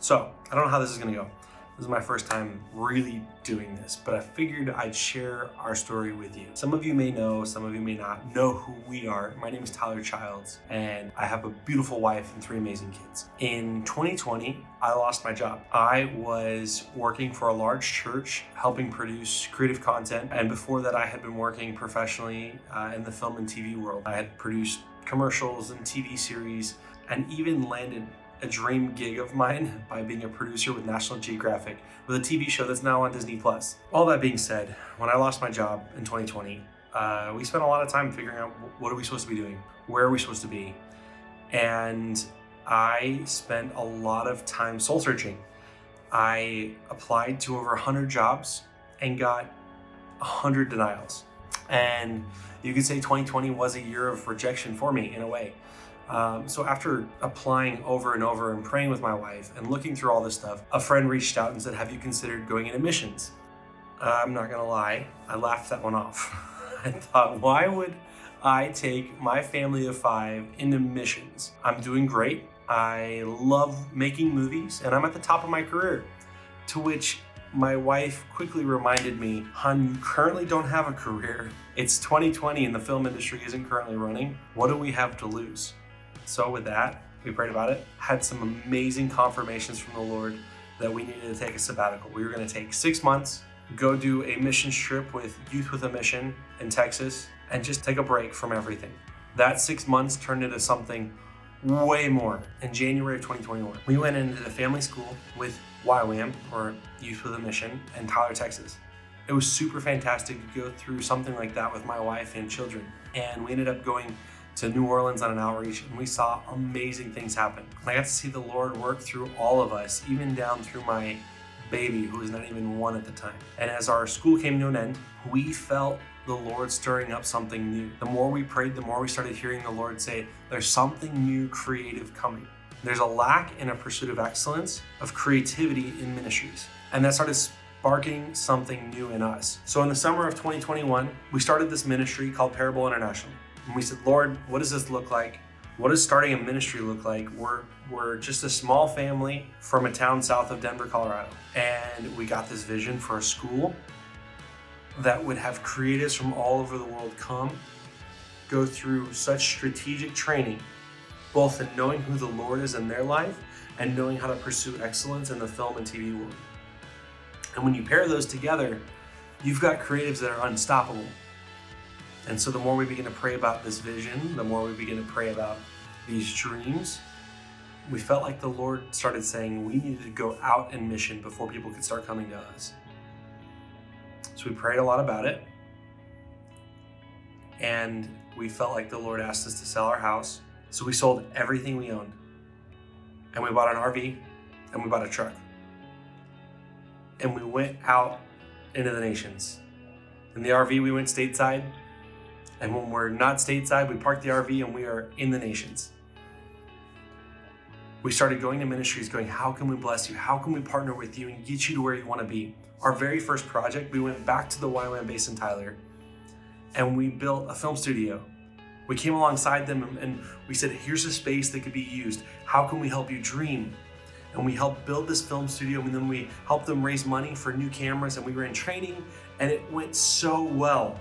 So I don't know how this is gonna go. This is my first time really doing this, but I figured I'd share our story with you. Some of you may know, some of you may not know who we are. My name is Tyler Childs, and I have a beautiful wife and 3 amazing kids. In 2020, I lost my job. I was working for a large church, helping produce creative content, and before that I had been working professionally in the film and TV world. I had produced commercials and TV series, and even landed a dream gig of mine by being a producer with National Geographic with a TV show that's now on Disney+. All that being said, when I lost my job in 2020, we spent a lot of time figuring out what are we supposed to be doing? Where are we supposed to be? And I spent a lot of time soul searching. I applied to over 100 jobs and got 100 denials. And you could say 2020 was a year of rejection for me in a way. So after applying over and over and praying with my wife and looking through all this stuff, a friend reached out and said, have you considered going into missions? I'm not gonna lie, I laughed that one off. I thought, why would I take my family of 5 into missions? I'm doing great. I love making movies and I'm at the top of my career. To which my wife quickly reminded me, hon, you currently don't have a career. It's 2020 and the film industry isn't currently running. What do we have to lose? So with that, we prayed about it, had some amazing confirmations from the Lord that we needed to take a sabbatical. We were gonna take 6 months, go do a mission trip with Youth with a Mission in Texas, and just take a break from everything. That 6 months turned into something way more. In January of 2021, we went into the family school with YWAM, or Youth with a Mission, in Tyler, Texas. It was super fantastic to go through something like that with my wife and children. And we ended up going to New Orleans on an outreach, and we saw amazing things happen. I got to see the Lord work through all of us, even down through my baby, who was not even 1 at the time. And as our school came to an end, we felt the Lord stirring up something new. The more we prayed, the more we started hearing the Lord say, there's something new creative coming. There's a lack in a pursuit of excellence, of creativity in ministries. And that started sparking something new in us. So in the summer of 2021, we started this ministry called Parable International. And we said, Lord, what does this look like? What does starting a ministry look like? We're just a small family from a town south of Denver, Colorado. And we got this vision for a school that would have creatives from all over the world come, go through such strategic training, both in knowing who the Lord is in their life and knowing how to pursue excellence in the film and TV world. And when you pair those together, you've got creatives that are unstoppable. And so the more we begin to pray about this vision, the more we begin to pray about these dreams, we felt like the Lord started saying we needed to go out in mission before people could start coming to us. So we prayed a lot about it. And we felt like the Lord asked us to sell our house. So we sold everything we owned. And we bought an RV and we bought a truck. And we went out into the nations. In the RV, we went stateside. And when we're not stateside, we park the RV and we are in the nations. We started going to ministries going, how can we bless you? How can we partner with you and get you to where you want to be? Our very first project, we went back to the YWAM base in Tyler and we built a film studio. We came alongside them and we said, here's a space that could be used. How can we help you dream? And we helped build this film studio, and then we helped them raise money for new cameras, and we were in training, and it went so well.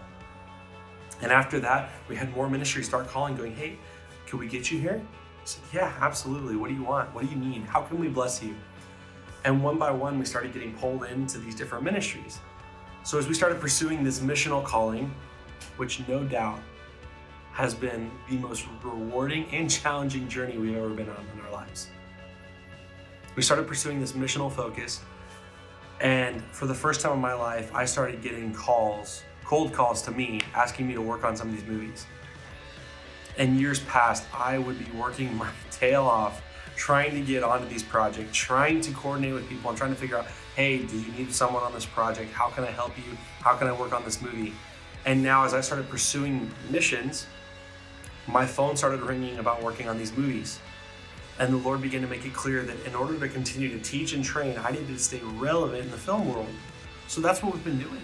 And after that, we had more ministries start calling, going, hey, can we get you here? I said, yeah, absolutely. What do you want? What do you need? How can we bless you? And one by one, we started getting pulled into these different ministries. So as we started pursuing this missional calling, which no doubt has been the most rewarding and challenging journey we've ever been on in our lives. We started pursuing this missional focus. And for the first time in my life, I started getting calls, cold calls to me, asking me to work on some of these movies. In years past, I would be working my tail off, trying to get onto these projects, trying to coordinate with people and trying to figure out, hey, do you need someone on this project? How can I help you? How can I work on this movie? And now as I started pursuing missions, my phone started ringing about working on these movies. And the Lord began to make it clear that in order to continue to teach and train, I needed to stay relevant in the film world. So that's what we've been doing.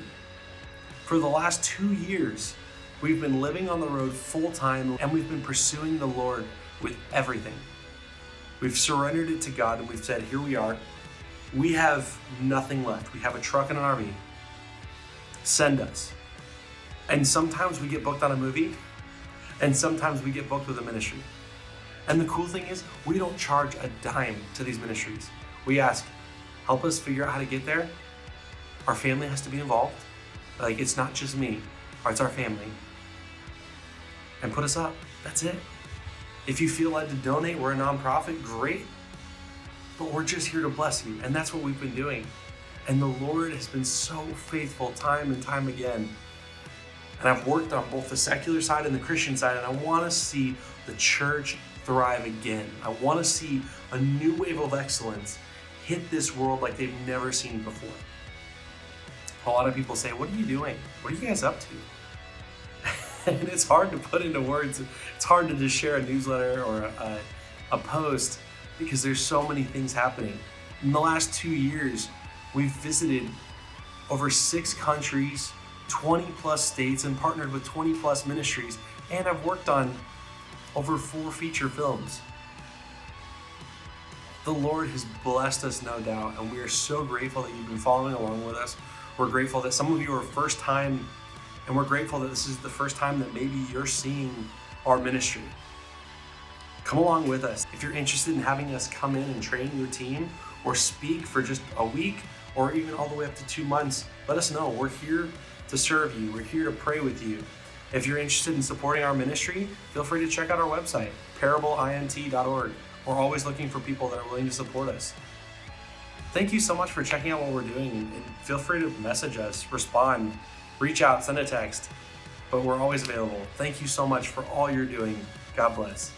For the last 2 years, we've been living on the road full time, and we've been pursuing the Lord with everything. We've surrendered it to God and we've said, here we are. We have nothing left. We have a truck and an RV. Send us. And sometimes we get booked on a movie, and sometimes we get booked with a ministry. And the cool thing is, we don't charge a dime to these ministries. We ask, help us figure out how to get there. Our family has to be involved. Like, it's not just me, or it's our family. And put us up. That's it. If you feel led to donate, we're a nonprofit, great. But we're just here to bless you. And that's what we've been doing. And the Lord has been so faithful time and time again. And I've worked on both the secular side and the Christian side, and I want to see the church thrive again. I want to see a new wave of excellence hit this world like they've never seen before. A lot of people say, what are you doing? What are you guys up to? And it's hard to put into words. It's hard to just share a newsletter or a post because there's so many things happening. In the last 2 years, we've visited over 6 countries, 20 plus states, and partnered with 20 plus ministries. And I've worked on over 4 feature films. The Lord has blessed us, no doubt, and we are so grateful that you've been following along with us. We're grateful that some of you are first time, and we're grateful that this is the first time that maybe you're seeing our ministry. Come along with us. If you're interested in having us come in and train your team or speak for just a week or even all the way up to 2 months, let us know. We're here to serve you. We're here to pray with you. If you're interested in supporting our ministry, feel free to check out our website, parableint.org. We're always looking for people that are willing to support us. Thank you so much for checking out what we're doing, and feel free to message us, respond, reach out, send a text, but we're always available. Thank you so much for all you're doing. God bless.